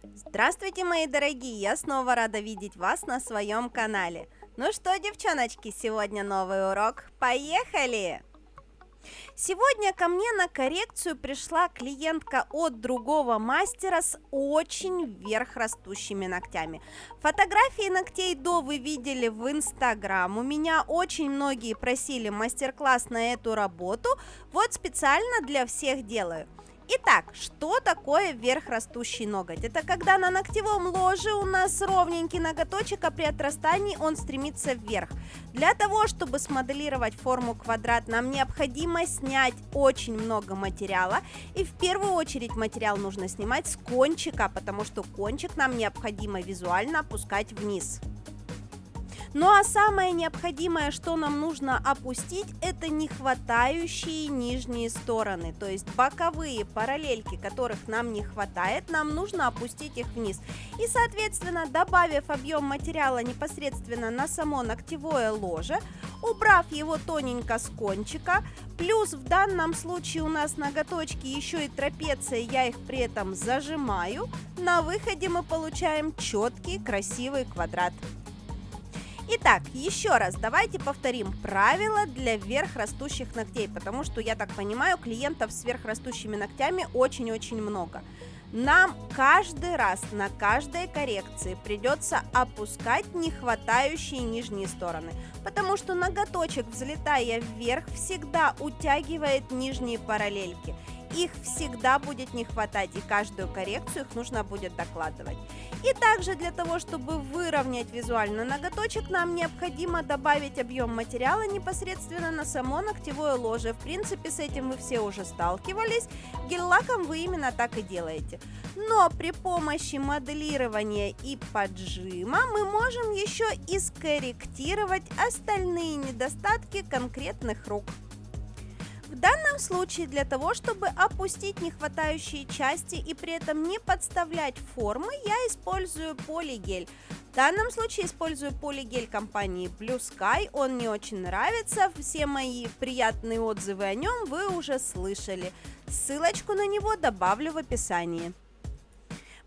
Здравствуйте, мои дорогие! Я снова рада видеть вас на своем канале. Ну что, девчоночки, сегодня новый урок. Поехали! Сегодня ко мне на коррекцию пришла клиентка от другого мастера с очень вверх растущими ногтями. Фотографии ногтей до вы видели в Инстаграм. У меня очень многие просили мастер-класс на эту работу. Вот специально для всех делаю. Итак, что такое вверхрастущий ноготь? Это когда на ногтевом ложе у нас ровненький ноготочек, а при отрастании он стремится вверх. Для того, чтобы смоделировать форму квадрат, нам необходимо снять очень много материала. И в первую очередь материал нужно снимать с кончика, потому что кончик нам необходимо визуально опускать вниз. Ну а самое необходимое, что нам нужно опустить, это нехватающие нижние стороны, то есть боковые параллельки, которых нам не хватает, нам нужно опустить их вниз. И, соответственно, добавив объем материала непосредственно на само ногтевое ложе, убрав его тоненько с кончика, плюс в данном случае у нас ноготочки еще и трапеция, я их при этом зажимаю, на выходе мы получаем четкий красивый квадрат. Итак, еще раз давайте повторим правила для вверхрастущих ногтей, потому что, я так понимаю, клиентов с вверхрастущими ногтями очень-очень много. Нам каждый раз на каждой коррекции придется опускать нехватающие нижние стороны, потому что ноготочек, взлетая вверх, всегда утягивает нижние параллельки. Их всегда будет не хватать, и каждую коррекцию их нужно будет докладывать. И также для того, чтобы выровнять визуально ноготочек, нам необходимо добавить объем материала непосредственно на само ногтевое ложе. В принципе, с этим вы все уже сталкивались, гель-лаком вы именно так и делаете. Но при помощи моделирования и поджима мы можем еще и скорректировать остальные недостатки конкретных рук. В данном случае для того, чтобы опустить нехватающие части и при этом не подставлять формы, я использую полигель. В данном случае использую полигель компании Blue Sky, он мне очень нравится, все мои приятные отзывы о нем вы уже слышали. Ссылочку на него добавлю в описании.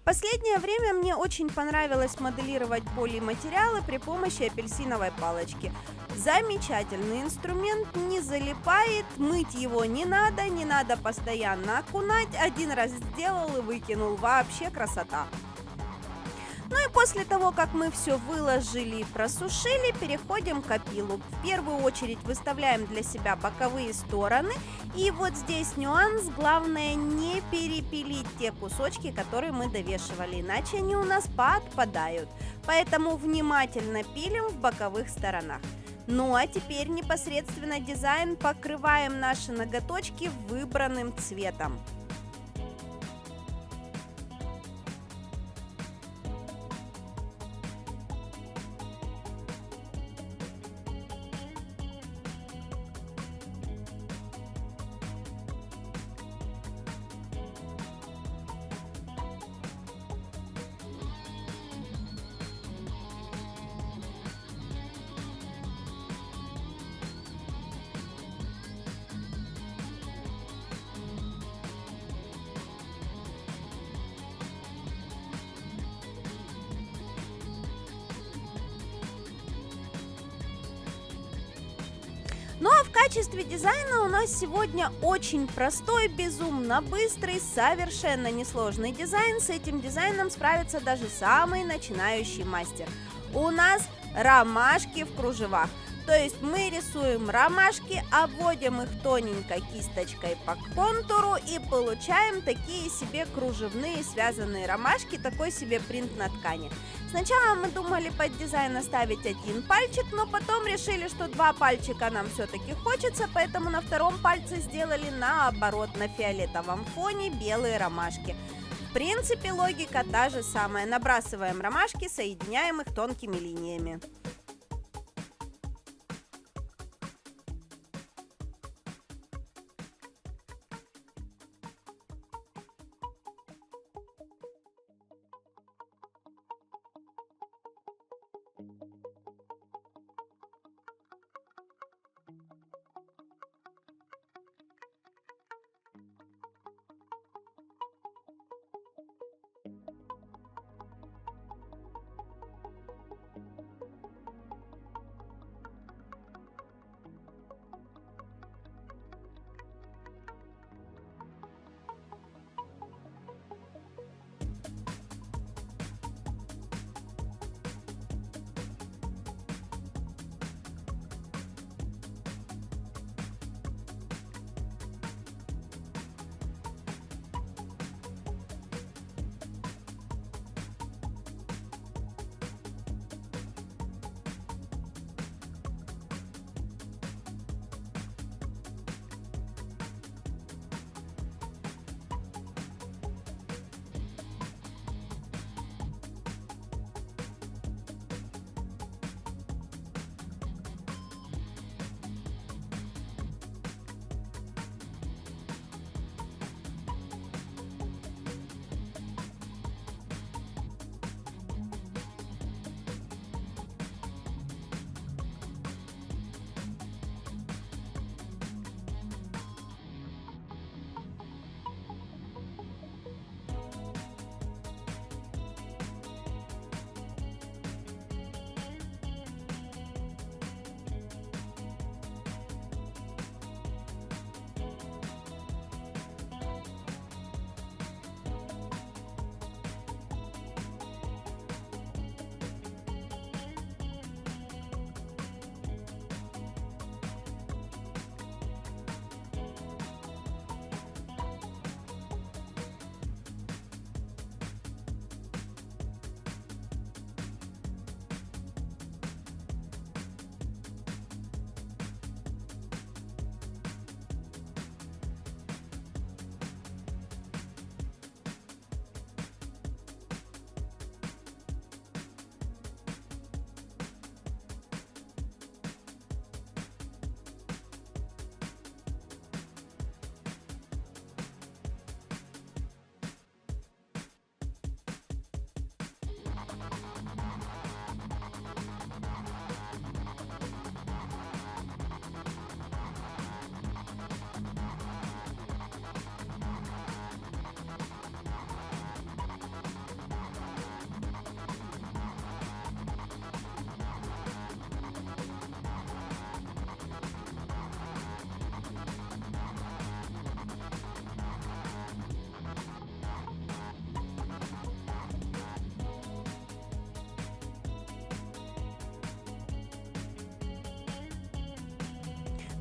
Последнее время мне очень понравилось моделировать полиматериалы при помощи апельсиновой палочки. Замечательный инструмент, не залипает, мыть его не надо постоянно окунать, один раз сделал и выкинул, вообще красота. Ну и после того, как мы все выложили и просушили, переходим к опилу. В первую очередь выставляем для себя боковые стороны. И вот здесь нюанс, главное не перепилить те кусочки, которые мы довешивали, иначе они у нас подпадают. Поэтому внимательно пилим в боковых сторонах. Ну а теперь непосредственно дизайн, покрываем наши ноготочки выбранным цветом. Ну а в качестве дизайна у нас сегодня очень простой, безумно быстрый, совершенно несложный дизайн. С этим дизайном справится даже самый начинающий мастер. У нас ромашки в кружевах. То есть мы рисуем ромашки, обводим их тоненько кисточкой по контуру и получаем такие себе кружевные связанные ромашки, такой себе принт на ткани. Сначала мы думали под дизайн оставить один пальчик, но потом решили, что два пальчика нам все-таки хочется, поэтому на втором пальце сделали наоборот, на фиолетовом фоне белые ромашки. В принципе, логика та же самая. Набрасываем ромашки, соединяем их тонкими линиями.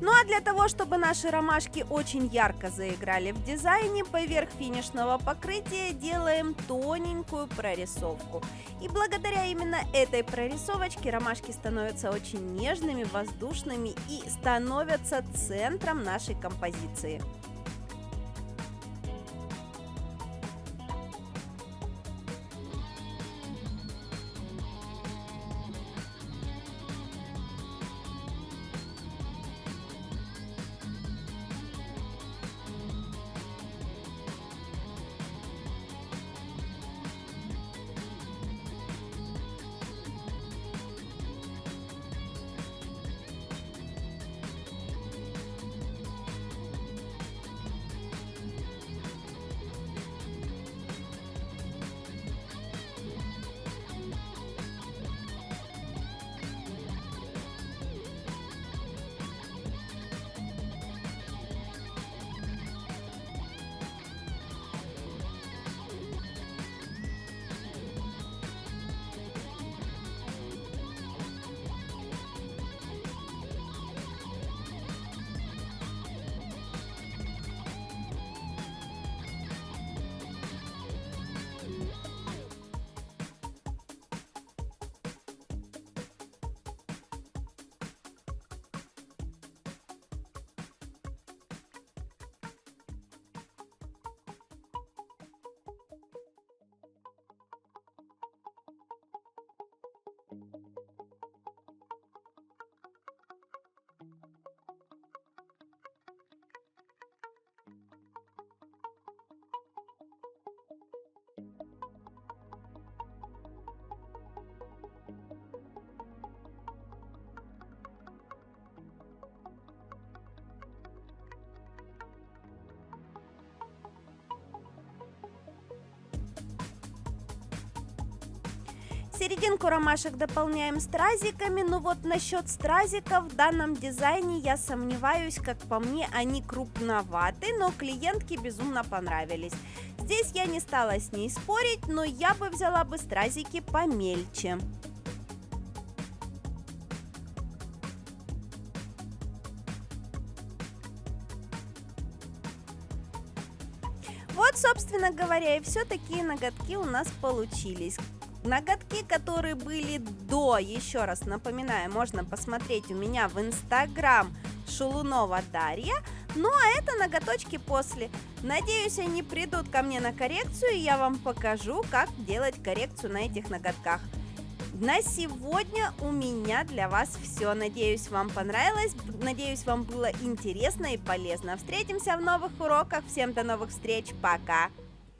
Ну а для того, чтобы наши ромашки очень ярко заиграли в дизайне, поверх финишного покрытия делаем тоненькую прорисовку. И благодаря именно этой прорисовочке ромашки становятся очень нежными, воздушными и становятся центром нашей композиции. Серединку ромашек дополняем стразиками, но вот насчет стразиков в данном дизайне я сомневаюсь, как по мне они крупноваты, но клиентке безумно понравились. Здесь я не стала с ней спорить, но я бы взяла бы стразики помельче. Вот, собственно говоря, и все, такие ноготки у нас получились. Ноготки, которые были до, еще раз напоминаю, можно посмотреть у меня в Инстаграм Шулунова Дарья. Ну а это ноготочки после. Надеюсь, они придут ко мне на коррекцию, и я вам покажу, как делать коррекцию на этих ноготках. На сегодня у меня для вас все. Надеюсь, вам понравилось, надеюсь, вам было интересно и полезно. Встретимся в новых уроках. Всем до новых встреч. Пока!